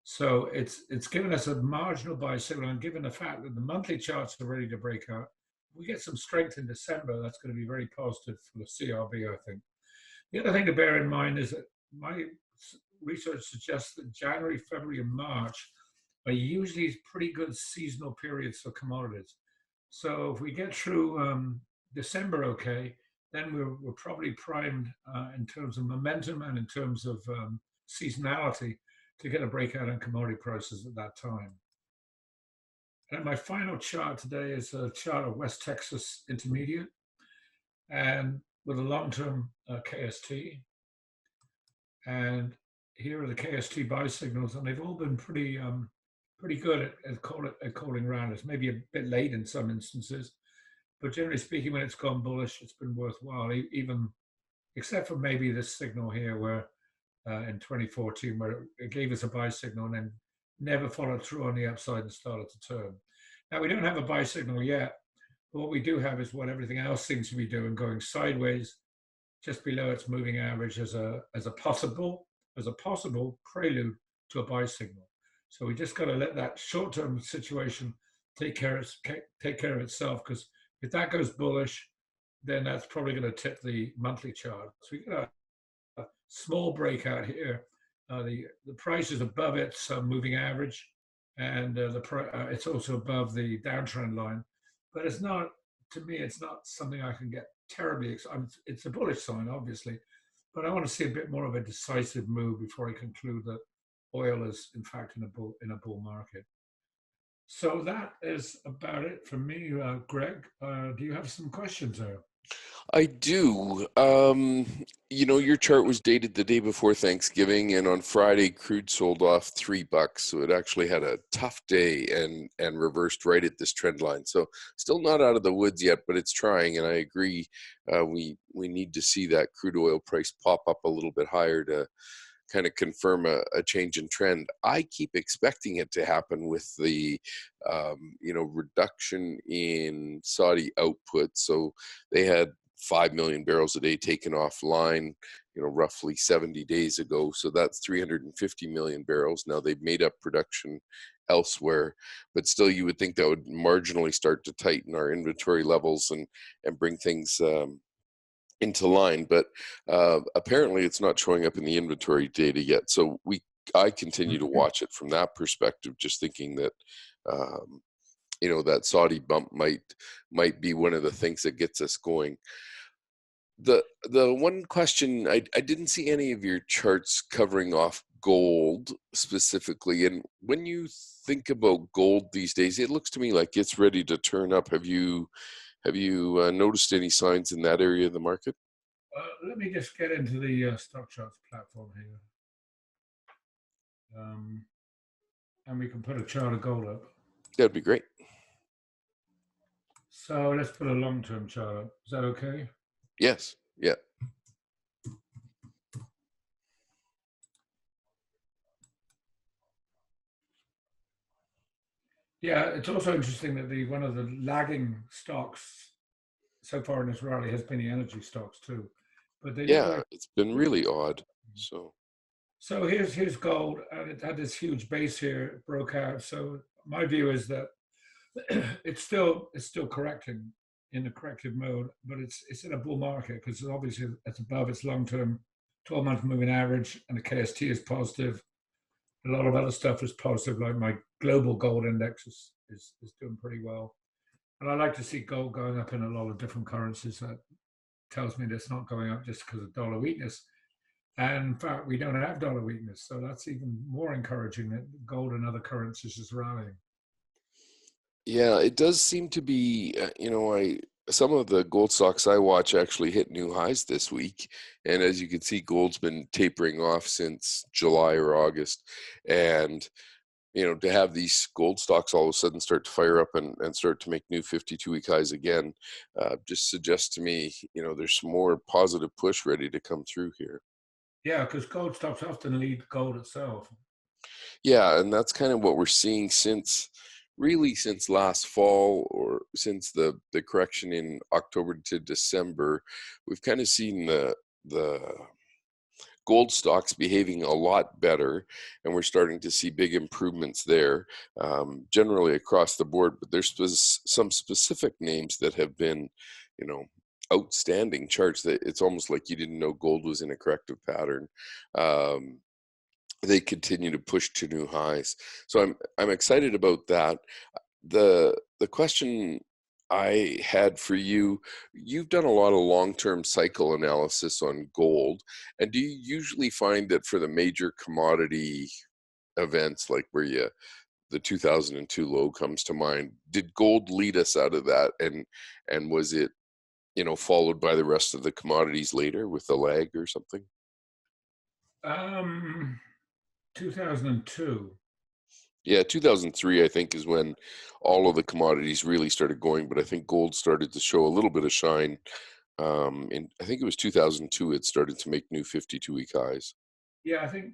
Speaker 2: So it's given us a marginal buy signal, and given the fact that the monthly charts are ready to break out, if we get some strength in December, that's going to be very positive for the CRB, I think. The other thing to bear in mind is that my research suggests that January, February, and March are usually pretty good seasonal periods for commodities. So if we get through December okay, then we're probably primed in terms of momentum and in terms of seasonality to get a breakout in commodity prices at that time. And my final chart today is a chart of West Texas Intermediate, and with a long-term KST. And here are the KST buy signals, and they've all been pretty good at calling rounders. Maybe a bit late in some instances, but generally speaking, when it's gone bullish, it's been worthwhile. Even except for maybe this signal here, where in 2014, where it gave us a buy signal and then never followed through on the upside and started to turn. Now we don't have a buy signal yet, but what we do have is what everything else seems to be doing, going sideways just below its moving average as a possible prelude to a buy signal. So we just got to let that short-term situation take care of itself, because if that goes bullish, then that's probably going to tip the monthly chart. So we got a small breakout here. The price is above its moving average, and it's also above the downtrend line. But it's not, to me, it's not something I can get terribly excited. It's a bullish sign, obviously, but I want to see a bit more of a decisive move before I conclude that oil is, in fact, in a bull market. So that is about it from me, Greg. Do you have some questions there?
Speaker 1: I do. Your chart was dated the day before Thanksgiving, and on Friday, crude sold off $3. So it actually had a tough day and reversed right at this trend line. So still not out of the woods yet, but it's trying. And I agree, we need to see that crude oil price pop up a little bit higher to kind of confirm a change in trend. I keep expecting it to happen with the, reduction in Saudi output. So they had 5 million barrels a day taken offline, roughly 70 days ago. So that's 350 million barrels. Now they've made up production elsewhere, but still you would think that would marginally start to tighten our inventory levels and bring things into line, but apparently it's not showing up in the inventory data yet. So I continue to watch it from that perspective, just thinking that that Saudi bump might be one of the things that gets us going. The one question, I didn't see any of your charts covering off gold specifically, and when you think about gold these days, it looks to me like it's ready to turn up. Have you noticed any signs in that area of the market?
Speaker 2: Let me just get into the StockCharts platform here, and we can put a chart of gold up.
Speaker 1: That'd be great.
Speaker 2: So let's put a long-term chart up. Is that okay?
Speaker 1: Yes. Yeah.
Speaker 2: Yeah, it's also interesting that one of the lagging stocks so far in this rally has been the energy stocks too, but they look
Speaker 1: Yeah.
Speaker 2: like.
Speaker 1: It's been really odd. So
Speaker 2: So here's gold, and it had this huge base here, it broke out. So my view is that it's still correcting in a corrective mode, but it's in a bull market because obviously it's above its long-term 12-month moving average, and the KST is positive. A lot of other stuff is positive, like my global gold index is doing pretty well. And I like to see gold going up in a lot of different currencies. That tells me that it's not going up just because of dollar weakness. And in fact, we don't have dollar weakness. So that's even more encouraging that gold and other currencies is rallying.
Speaker 1: yeah, it does seem to be. I some of the gold stocks I watch actually hit new highs this week, and as you can see, gold's been tapering off since July or August, and to have these gold stocks all of a sudden start to fire up and start to make new 52-week highs again, just suggests to me, there's some more positive push ready to come through here.
Speaker 2: Yeah, because gold stocks often lead gold itself.
Speaker 1: Yeah, and that's kind of what we're seeing since last fall, or since the correction in October to December. We've kind of seen the gold stocks behaving a lot better, and we're starting to see big improvements there, generally across the board. But there's some specific names that have been, you know, outstanding charts that it's almost like you didn't know gold was in a corrective pattern. Um, they continue to push to new highs, so I'm excited about that. The question I had for you, you've done a lot of long-term cycle analysis on gold, and do you usually find that for the major commodity events, like the 2002 low comes to mind, did gold lead us out of that, and was it, followed by the rest of the commodities later with the lag or something?
Speaker 2: Um, 2002.
Speaker 1: Yeah, 2003, I think, is when all of the commodities really started going, but I think gold started to show a little bit of shine. I think it was 2002, it started to make new 52-week highs.
Speaker 2: Yeah, I think.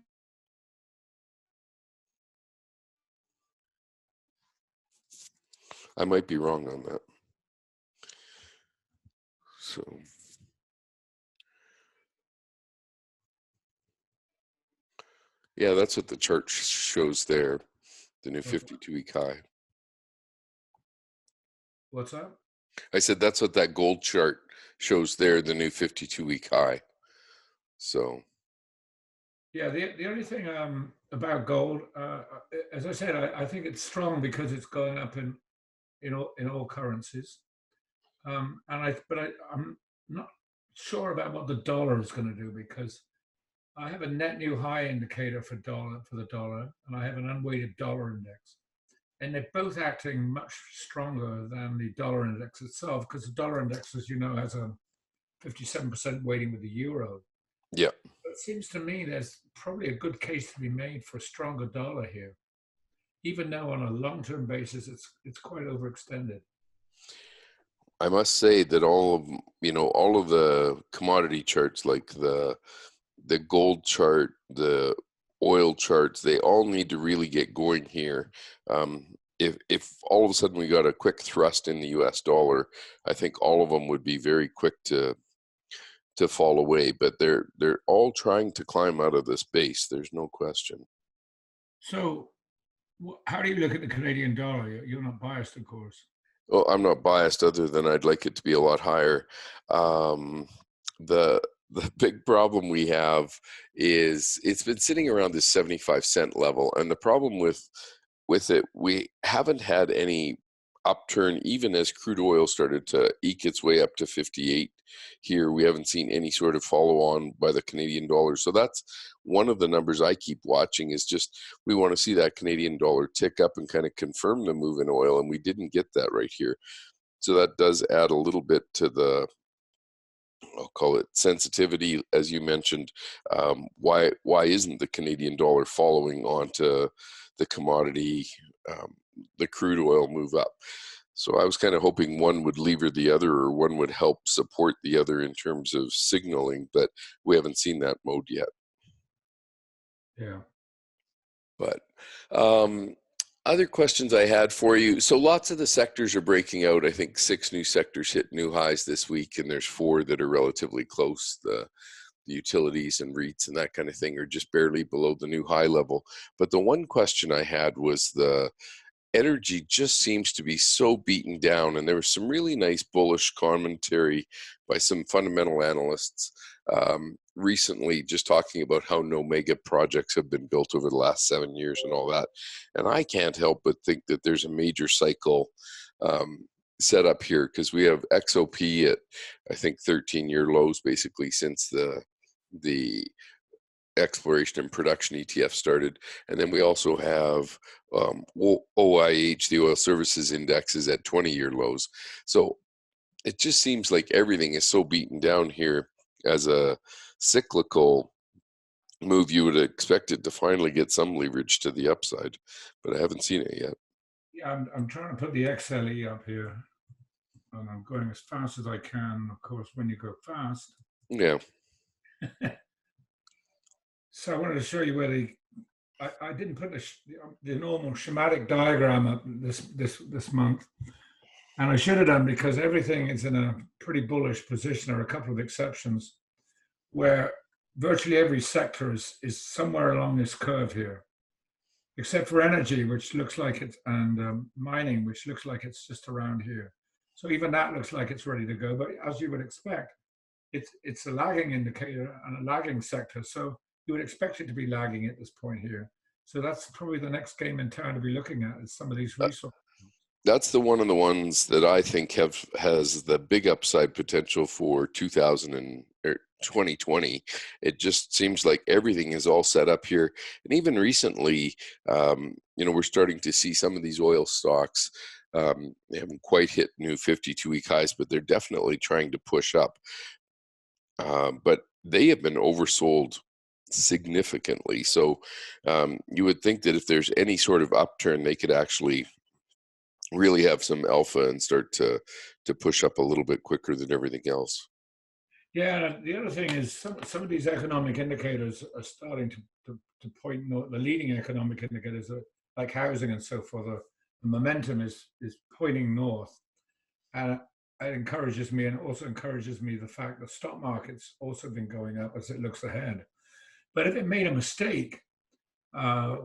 Speaker 1: I might be wrong on that. So, yeah, that's what the chart shows there, the new 52-week high.
Speaker 2: What's that?
Speaker 1: I said that's what that gold chart shows there, the new 52-week high. So,
Speaker 2: Yeah, the only thing about gold, as I said, I think it's strong because it's going up in all currencies. I'm not sure about what the dollar is going to do because I have a net new high indicator for the dollar, and I have an unweighted dollar index, and they're both acting much stronger than the dollar index itself because the dollar index, as you know, has a 57% weighting with the euro.
Speaker 1: yeah.
Speaker 2: It seems to me there's probably a good case to be made for a stronger dollar here, even though on a long-term basis it's quite overextended.
Speaker 1: I must say that all of the commodity charts, like the gold chart, the oil charts, they all need to really get going here. If all of a sudden we got a quick thrust in the U.S. dollar, I think all of them would be very quick to fall away. But they're all trying to climb out of this base. There's no question.
Speaker 2: So, how do you look at the Canadian dollar? You're not biased, of course.
Speaker 1: Well, I'm not biased, other than I'd like it to be a lot higher. Um, the the big problem we have is it's been sitting around this 75-cent level, and the problem with it, we haven't had any upturn, even as crude oil started to eke its way up to 58 here. We haven't seen any sort of follow on by the Canadian dollar. So that's one of the numbers I keep watching, is just we want to see that Canadian dollar tick up and kind of confirm the move in oil. And we didn't get that right here. So that does add a little bit to the, I'll call it sensitivity, as you mentioned. Why isn't the Canadian dollar following on to the commodity, the crude oil move up? So I was kind of hoping one would lever the other, or one would help support the other in terms of signaling, but we haven't seen that mode yet.
Speaker 2: Yeah.
Speaker 1: But other questions I had for you. So lots of the sectors are breaking out. I think 6 new sectors hit new highs this week, and there's 4 that are relatively close. The utilities and REITs and that kind of thing are just barely below the new high level. But the one question I had was the energy just seems to be so beaten down, and there was some really nice bullish commentary by some fundamental analysts recently, just talking about how no mega projects have been built over the last 7 years and all that. And I can't help but think that there's a major cycle set up here, because we have XOP at, I think, 13-year lows basically since the exploration and production ETF started. And then we also have OIH, the Oil Services Index, is at 20-year lows. So it just seems like everything is so beaten down here. As a cyclical move, you would expect it to finally get some leverage to the upside, but I haven't seen it yet.
Speaker 2: Yeah, I'm trying to put the XLE up here, and I'm going as fast as I can. Of course, when you go fast.
Speaker 1: Yeah.
Speaker 2: So I wanted to show you where I didn't put the normal schematic diagram up this month, and I should have done, because everything is in a pretty bullish position. There are a couple of exceptions where virtually every sector is somewhere along this curve here, except for energy, which looks like it's, and mining, which looks like it's just around here. So even that looks like it's ready to go. But as you would expect, it's a lagging indicator and a lagging sector. So you would expect it to be lagging at this point here. So that's probably the next game in town to be looking at, is some of these resources.
Speaker 1: That's the one of the ones that I think has the big upside potential for 2020. It just seems like everything is all set up here. And even recently, we're starting to see some of these oil stocks, they haven't quite hit new 52-week highs, but they're definitely trying to push up. But they have been oversold significantly. So you would think that if there's any sort of upturn, they could actually really have some alpha and start to push up a little bit quicker than everything else.
Speaker 2: Yeah, and the other thing is some of these economic indicators are starting to point north. The leading economic indicators, like housing and so forth, the momentum is pointing north, and it encourages me, and also encourages me the fact that stock market's also been going up as it looks ahead. But if it made a mistake,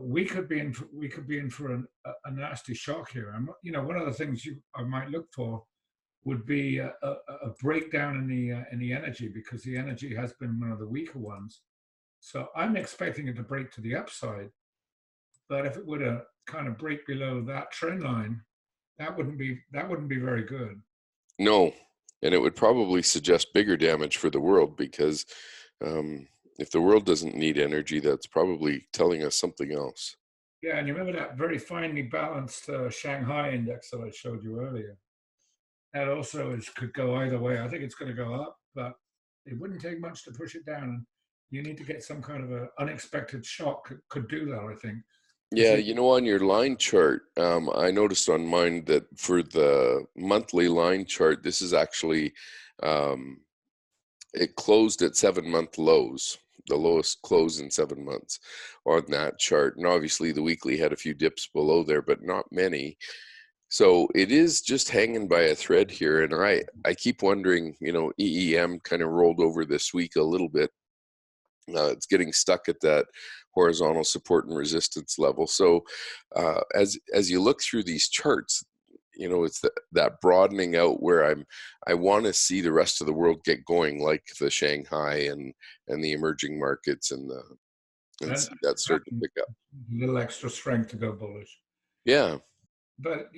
Speaker 2: we could be in for a nasty shock here. And one of the things I might look for would be a breakdown in the energy, because the energy has been one of the weaker ones. So I'm expecting it to break to the upside. But if it were to kind of break below that trend line, that wouldn't be very good.
Speaker 1: No, and it would probably suggest bigger damage for the world, because if the world doesn't need energy, that's probably telling us something else.
Speaker 2: Yeah, and you remember that very finely balanced Shanghai index that I showed you earlier? That also could go either way. I think it's going to go up, but it wouldn't take much to push it down. And you need to get some kind of an unexpected shock could do that, I think.
Speaker 1: Yeah, on your line chart, I noticed on mine that for the monthly line chart, this is actually, it closed at 7-month lows, the lowest close in 7 months on that chart. And obviously the weekly had a few dips below there, but not many. So it is just hanging by a thread here. And I keep wondering, EEM kind of rolled over this week a little bit. It's getting stuck at that horizontal support and resistance level. So as you look through these charts, it's that broadening out where I want to see the rest of the world get going, like the Shanghai and the emerging markets, and see that start to pick up.
Speaker 2: A little extra strength to go bullish.
Speaker 1: Yeah.
Speaker 2: But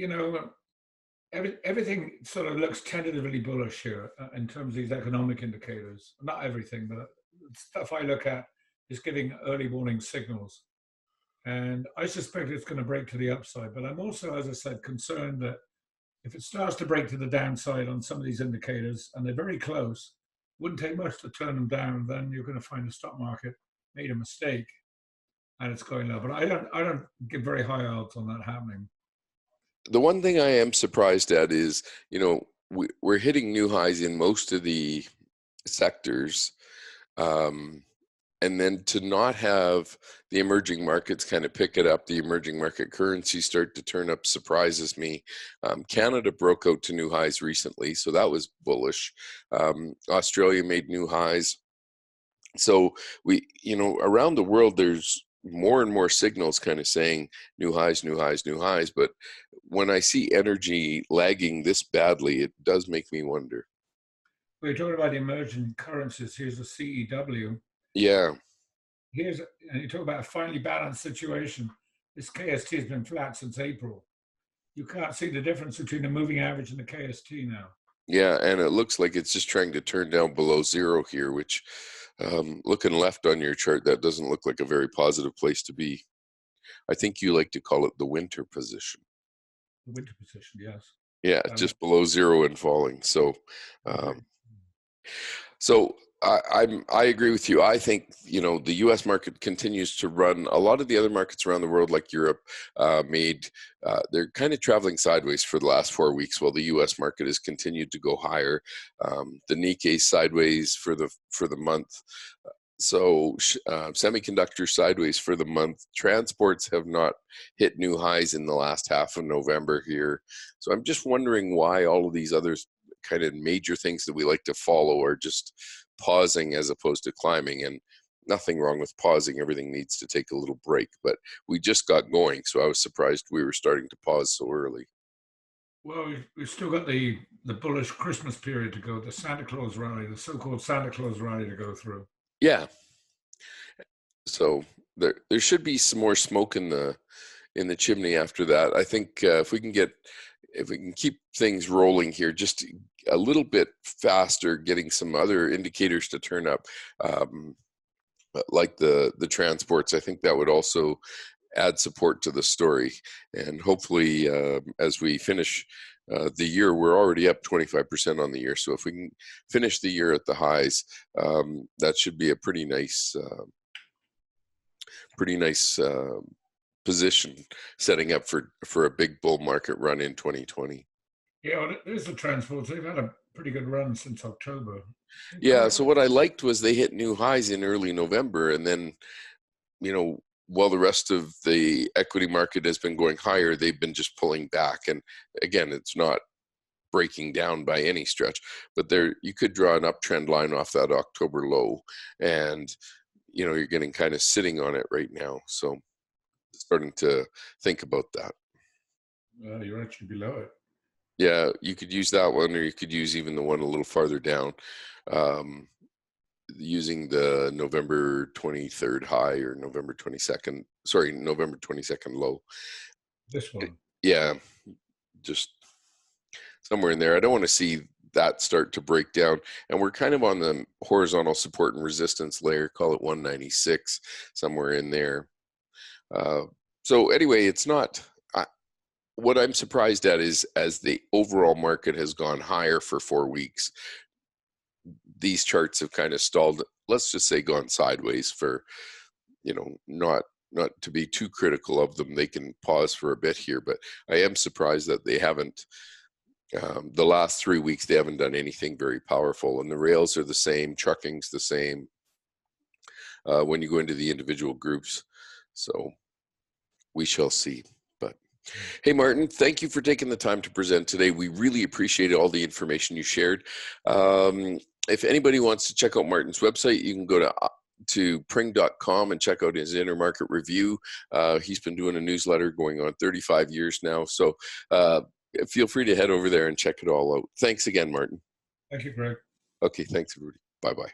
Speaker 2: everything sort of looks tentatively bullish here in terms of these economic indicators. Not everything, but stuff I look at is giving early warning signals. And I suspect it's going to break to the upside. But I'm also, as I said, concerned that if it starts to break to the downside on some of these indicators, and they're very close, wouldn't take much to turn them down, then you're going to find the stock market made a mistake and it's going low. But I don't give very high odds on that happening.
Speaker 1: The one thing I am surprised at is, we're hitting new highs in most of the sectors. And then to not have the emerging markets kind of pick it up, the emerging market currencies start to turn up, surprises me. Canada broke out to new highs recently, so that was bullish. Australia made new highs. So around the world, there's more and more signals kind of saying new highs, new highs, new highs. But when I see energy lagging this badly, it does make me wonder.
Speaker 2: We're talking about emerging currencies. Here's the CEW.
Speaker 1: Yeah.
Speaker 2: And you talk about a finely balanced situation. This KST has been flat since April. You can't see the difference between the moving average and the KST now.
Speaker 1: Yeah, and it looks like it's just trying to turn down below zero here, which looking left on your chart, that doesn't look like a very positive place to be. I think you like to call it the winter position.
Speaker 2: The winter position, yes.
Speaker 1: Yeah, just below zero and falling. So,
Speaker 2: Okay.
Speaker 1: I agree with you. I think the U.S. market continues to run. A lot of the other markets around the world, like Europe, they're kind of traveling sideways for the last 4 weeks, while the U.S. market has continued to go higher. The Nikkei sideways for the month. So semiconductor sideways for the month. Transports have not hit new highs in the last half of November here. So I'm just wondering why all of these other kind of major things that we like to follow are just pausing as opposed to climbing. And nothing wrong with pausing. Everything needs to take a little break. But we just got going, so I was surprised we were starting to pause so early.
Speaker 2: Well, we've still got the bullish Christmas period to go, the Santa Claus rally, the so-called Santa Claus rally to go through.
Speaker 1: Yeah. So there should be some more smoke in the chimney after that. I think if we can keep things rolling here just a little bit faster, getting some other indicators to turn up, like the transports, I think that would also add support to the story. And hopefully, as we finish the year, we're already up 25% on the year. So if we can finish the year at the highs, that should be a pretty nice position setting up for a big bull market run in 2020.
Speaker 2: Yeah, well, there's the transports. They've had a pretty good run since October.
Speaker 1: Yeah, so what I liked was they hit new highs in early November, and then, while the rest of the equity market has been going higher, they've been just pulling back. And again, it's not breaking down by any stretch, but you could draw an uptrend line off that October low, and you're getting kind of sitting on it right now. So starting to think about that.
Speaker 2: You're actually below it.
Speaker 1: Yeah, you could use that one, or you could use even the one a little farther down, using the November 23rd high or November 22nd low.
Speaker 2: This one.
Speaker 1: Yeah, just somewhere in there. I don't want to see that start to break down. And we're kind of on the horizontal support and resistance layer, call it 196, somewhere in there. So anyway, it's not... what I'm surprised at is, as the overall market has gone higher for 4 weeks, these charts have kind of stalled, let's just say gone sideways for, not to be too critical of them. They can pause for a bit here, but I am surprised that they haven't, the last 3 weeks, they haven't done anything very powerful. And the rails are the same, trucking's the same when you go into the individual groups. So we shall see. Hey, Martin, thank you for taking the time to present today. We really appreciate all the information you shared. If anybody wants to check out Martin's website, you can go to pring.com and check out his intermarket review. He's been doing a newsletter going on 35 years now. So feel free to head over there and check it all out. Thanks again, Martin.
Speaker 2: Thank you, Greg.
Speaker 1: Okay, thanks, everybody. Bye-bye.